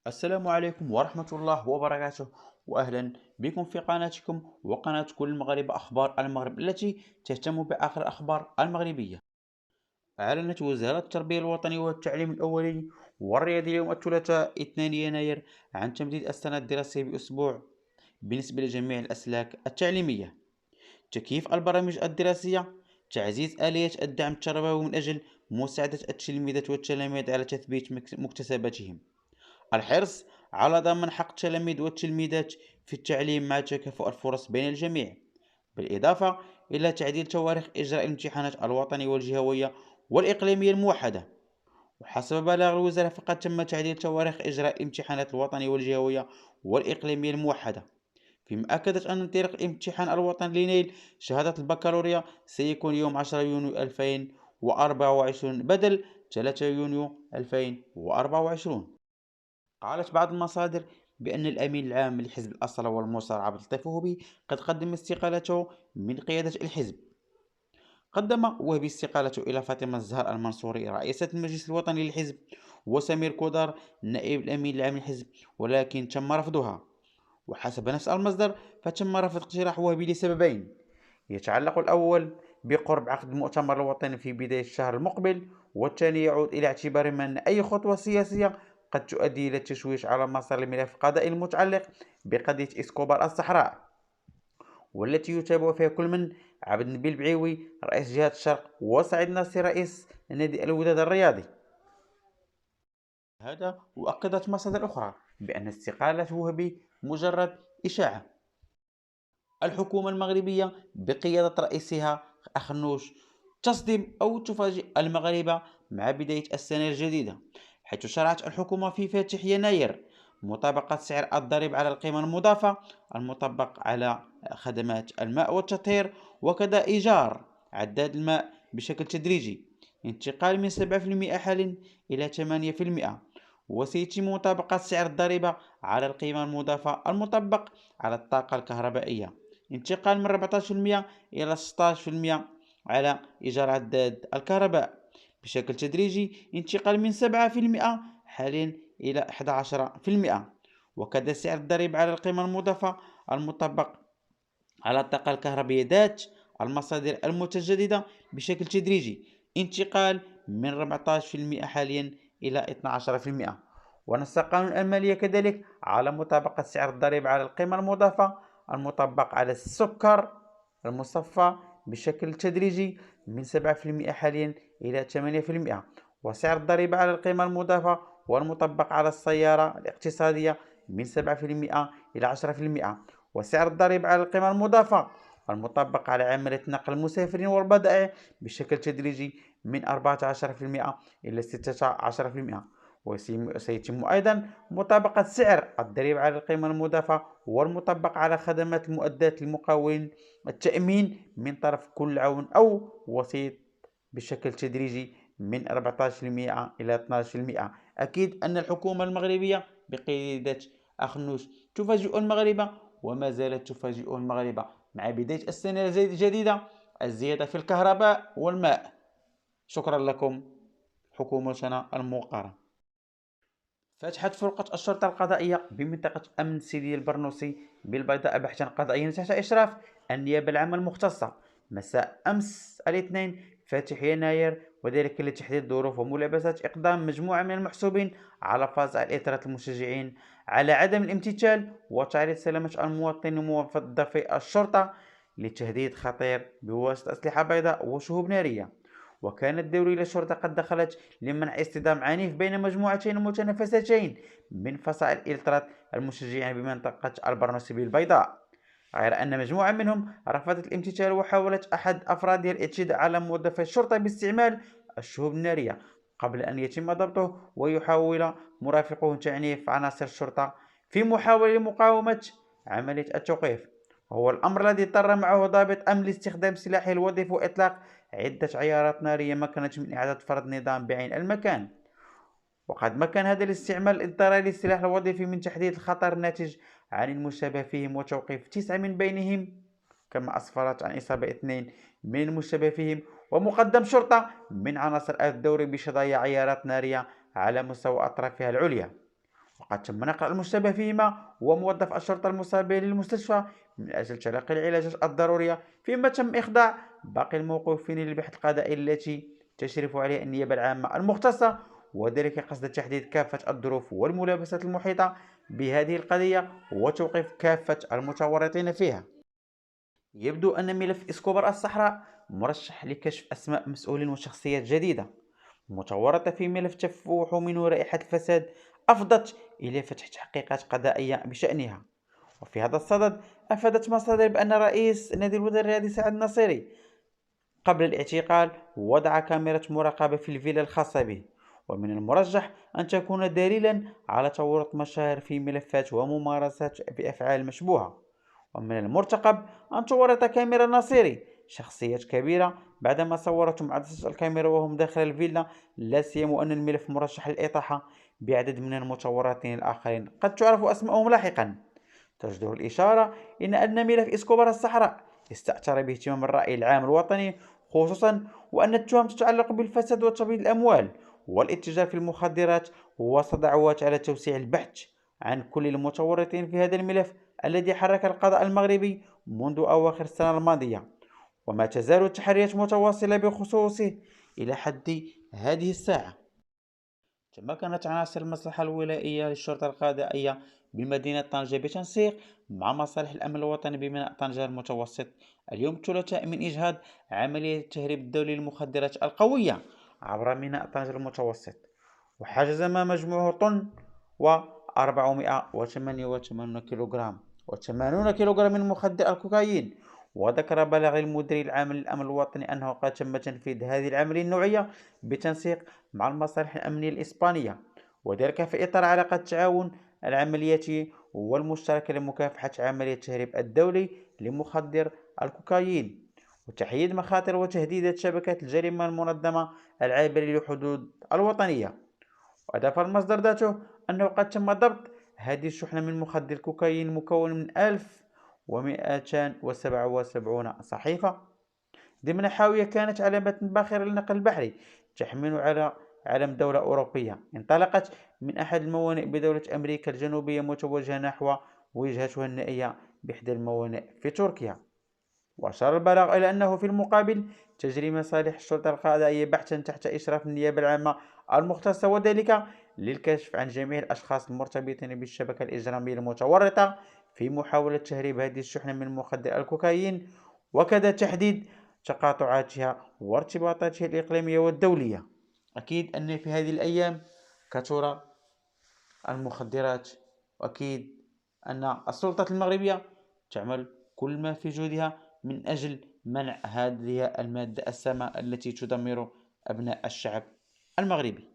السلام عليكم ورحمة الله وبركاته، وأهلا بكم في قناتكم وقناة كل المغرب أخبار المغرب التي تهتم بآخر الأخبار المغربية. أعلنت وزارة التربية الوطني والتعليم الأولي والرياضي اليوم الثلاثاء 2 يناير عن تمديد السنة الدراسية بأسبوع بالنسبة لجميع الأسلاك التعليمية، تكييف البرامج الدراسية، تعزيز آلية الدعم التربوي من أجل مساعدة التلميذات والتلاميذ على تثبيت مكتسباتهم، الحرص على ضمان حق التلاميذ والتلميذات في التعليم مع تكافؤ الفرص بين الجميع، بالإضافة إلى تعديل تواريخ إجراء الامتحانات الوطنية والجهوية والإقليمية الموحدة. وحسب بلاغ الوزارة فقد تم تعديل تواريخ إجراء الامتحانات الوطنية والجهوية والإقليمية الموحدة، فيما أكدت أن انطلاق الامتحان الوطني لنيل شهادة البكالوريا سيكون يوم 10 يونيو 2024 بدل 3 يونيو 2024. قالت بعض المصادر بأن الأمين العام لحزب الأصالة والمصار عبد اللطيف وهبي قد قدم استقالته من قيادة الحزب. قدم وهبي استقالته إلى فاطمة الزهر المنصوري رئيسة المجلس الوطني للحزب وسمير كودار نائب الأمين العام للحزب، ولكن تم رفضها. وحسب نفس المصدر فتم رفض اقتراح وهبي لسببين يتعلق الأول بقرب عقد المؤتمر الوطني في بداية الشهر المقبل، والثاني يعود إلى اعتبار أن أي خطوة سياسية قد تؤدي إلى التشويش على مسار الملف القضائي المتعلق بقضية إسكوبار الصحراء، والتي يتابع فيها كل من عبد النبيل بعيوي رئيس جهة الشرق وسعيد ناصر رئيس نادي الوداد الرياضي. هذا وأكدت مصادر أخرى بأن استقالة وهبي مجرد إشاعة. الحكومة المغربية بقيادة رئيسها أخنوش تصدم أو تفاجئ المغاربة مع بداية السنة الجديدة، حيث شرعت الحكومة في فاتح يناير مطابقة سعر الضريبة على القيمة المضافة المطبق على خدمات الماء والتطهير، وكذا إيجار عداد الماء بشكل تدريجي، انتقال من 7% حاليا إلى 8%. وسيتم مطابقة سعر الضريبة على القيمة المضافة المطبق على الطاقة الكهربائية، انتقال من 14% إلى 16% على إيجار عداد الكهرباء بشكل تدريجي، انتقال من 7% حاليا إلى 11%. وكذا سعر الضريبة على القيمة المضافة المطبق على الطاقة الكهربائية ذات المصادر المتجددة بشكل تدريجي، انتقال من 14% حاليا إلى 12%. ونص قانون المالية كذلك على مطابقة سعر الضريبة على القيمة المضافة المطبق على السكر المصفى بشكل تدريجي من 7% حاليا إلى 8%، وسعر الضريبة على القيمة المضافة والمطبق على السيارة الاقتصادية من 7% إلى 10%، وسعر الضريبة على القيمة المضافة المطبق على عملية نقل المسافرين والبضائع بشكل تدريجي من 14% إلى 16%. وسيتم أيضا مطابقة سعر الضريبة على القيمة المضافة والمطبق على خدمات المؤدات للمقاولين التأمين من طرف كل عون أو وسيط بشكل تدريجي من 14% إلى 12%. أكيد أن الحكومة المغربية بقيادة أخنوش تفاجئ المغاربة وما زالت تفاجئ المغاربة مع بداية السنة الجديدة الزيادة في الكهرباء والماء. شكرا لكم حكومتنا الموقرة. فتحت فرقة الشرطة القضائية بمنطقة أمن سيدي البرنوسي بالبيضاء بحثا قضائيا تحت إشراف النيابة العامة المختصة مساء أمس الاثنين فاتح يناير، وذلك لتحديد ظروف وملابسات إقدام مجموعة من المحسوبين على فاز الإطارات المشجعين على عدم الامتثال وتعريض سلامة المواطنين وموظفي الشرطة لتهديد خطير بواسطة أسلحة بيضاء وشهوب نارية. وكانت الدورية للشرطة قد دخلت لمنع اصطدام عنيف بين مجموعتين متنافستين من فصائل الإلترات المشجعين بمنطقة البرنوسي البيضاء، غير أن مجموعة منهم رفضت الامتثال وحاولت أحد أفرادها الاعتداء على موظفي الشرطة باستعمال الشهوب النارية قبل أن يتم ضبطه، ويحاول مرافقه تعنيف عناصر الشرطة في محاولة لمقاومة عملية التوقيف. هو الأمر الذي اضطر معه ضابط أمن لاستخدام سلاحه الوظيفي وإطلاق عدة عيارات نارية مكنت من إعادة فرض نظام بعين المكان. وقد مكن هذا الاستعمال الاضطراري للسلاح الوظيفي من تحديد الخطر الناتج عن المشتبه فيهم وتوقيف 9 من بينهم، كما أسفرت عن إصابة 2 من المشتبه فيهم، ومقدم شرطة من عناصر الدوري بشظايا عيارات نارية على مستوى أطرافها العليا. وقد تم نقل المشتبه فيهما وموظف الشرطة المصابين للمستشفى من أجل تلقي العلاجات الضرورية، فيما تم إخضاع باقي الموقوفين للبحث القضائي التي تشرف عليه النيابة العامة المختصة، وذلك قصد تحديد كافة الظروف والملابسات المحيطة بهذه القضية وتوقيف كافة المتورطين فيها. يبدو أن ملف إسكوبار الصحراء مرشح لكشف أسماء مسؤولين وشخصيات جديدة متورطة في ملف تفوح منه رائحة الفساد أفضت إلى فتح تحقيقات قضائية بشأنها. وفي هذا الصدد أفادت مصادر بأن رئيس نادي الوزراء الرياضي سعد النصيري قبل الاعتقال وضع كاميرا مراقبة في الفيلا الخاصة به، ومن المرجح أن تكون دليلا على تورط مشاهير في ملفات وممارسات بأفعال مشبوهة. ومن المرتقب أن تورط كاميرا ناصيري شخصيات كبيرة بعدما صورتهم عدسة الكاميرا وهم داخل الفيلا، لا سيما أن الملف مرشح للإطاحة بعدد من المتورطين الآخرين قد تعرف أسمائهم لاحقا. تجدر الإشارة إلى أن ملف إسكوبار الصحراء استأثر باهتمام الرأي العام الوطني خصوصا وأن التهم تتعلق بالفساد وتبييض الأموال والاتجار في المخدرات، ووسط دعوات على توسيع البحث عن كل المتورطين في هذا الملف الذي حرك القضاء المغربي منذ أواخر السنة الماضية، وما تزال التحريات متواصلة بخصوصه إلى حد هذه الساعة. تمكنت عناصر المصلحة الولائية للشرطة القضائية بمدينة طنجة بتنسيق مع مصالح الأمن الوطني بميناء طنجة المتوسط اليوم الثلاثاء من إجهاض عملية التهريب الدولي للمخدرات القوية عبر ميناء طنجة المتوسط، وحجز ما مجموعه طن و488 كيلوغرام و80 كيلوغرام من مخدر الكوكايين. وذكر بلاغ المدير العام للأمن الوطني أنه قد تم تنفيذ هذه العملية النوعية بتنسيق مع المصالح الأمنية الإسبانية، وذلك في إطار علاقة التعاون العملياتي والمشتركة لمكافحة عملية التهريب الدولي لمخدر الكوكايين وتحييد مخاطر وتهديدات شبكات الجريمة المنظمة العابرة للحدود الوطنية. وأضاف المصدر ذاته أنه قد تم ضبط هذه الشحنة من مخدر كوكايين مكون من 1277 صحيفة ضمن حاوية كانت على متن باخرة للنقل البحري تحمل على علم دولة أوروبية انطلقت من أحد الموانئ بدولة أمريكا الجنوبية متوجهة نحو وجهتها النهائية بإحدى الموانئ في تركيا. وأشار البلاغ إلى أنه في المقابل تجري مصالح الشرطة القضائية بحثا تحت إشراف النيابة العامة المختصة، وذلك للكشف عن جميع الأشخاص المرتبطين بالشبكة الإجرامية المتورطة في محاولة تهريب هذه الشحنة من مخدر الكوكايين، وكذا تحديد تقاطعاتها وارتباطاتها الإقليمية والدولية. أكيد أن في هذه الأيام كثر المخدرات، وأكيد أن السلطات المغربية تعمل كل ما في جهدها من أجل منع هذه المادة السامة التي تدمر أبناء الشعب المغربي.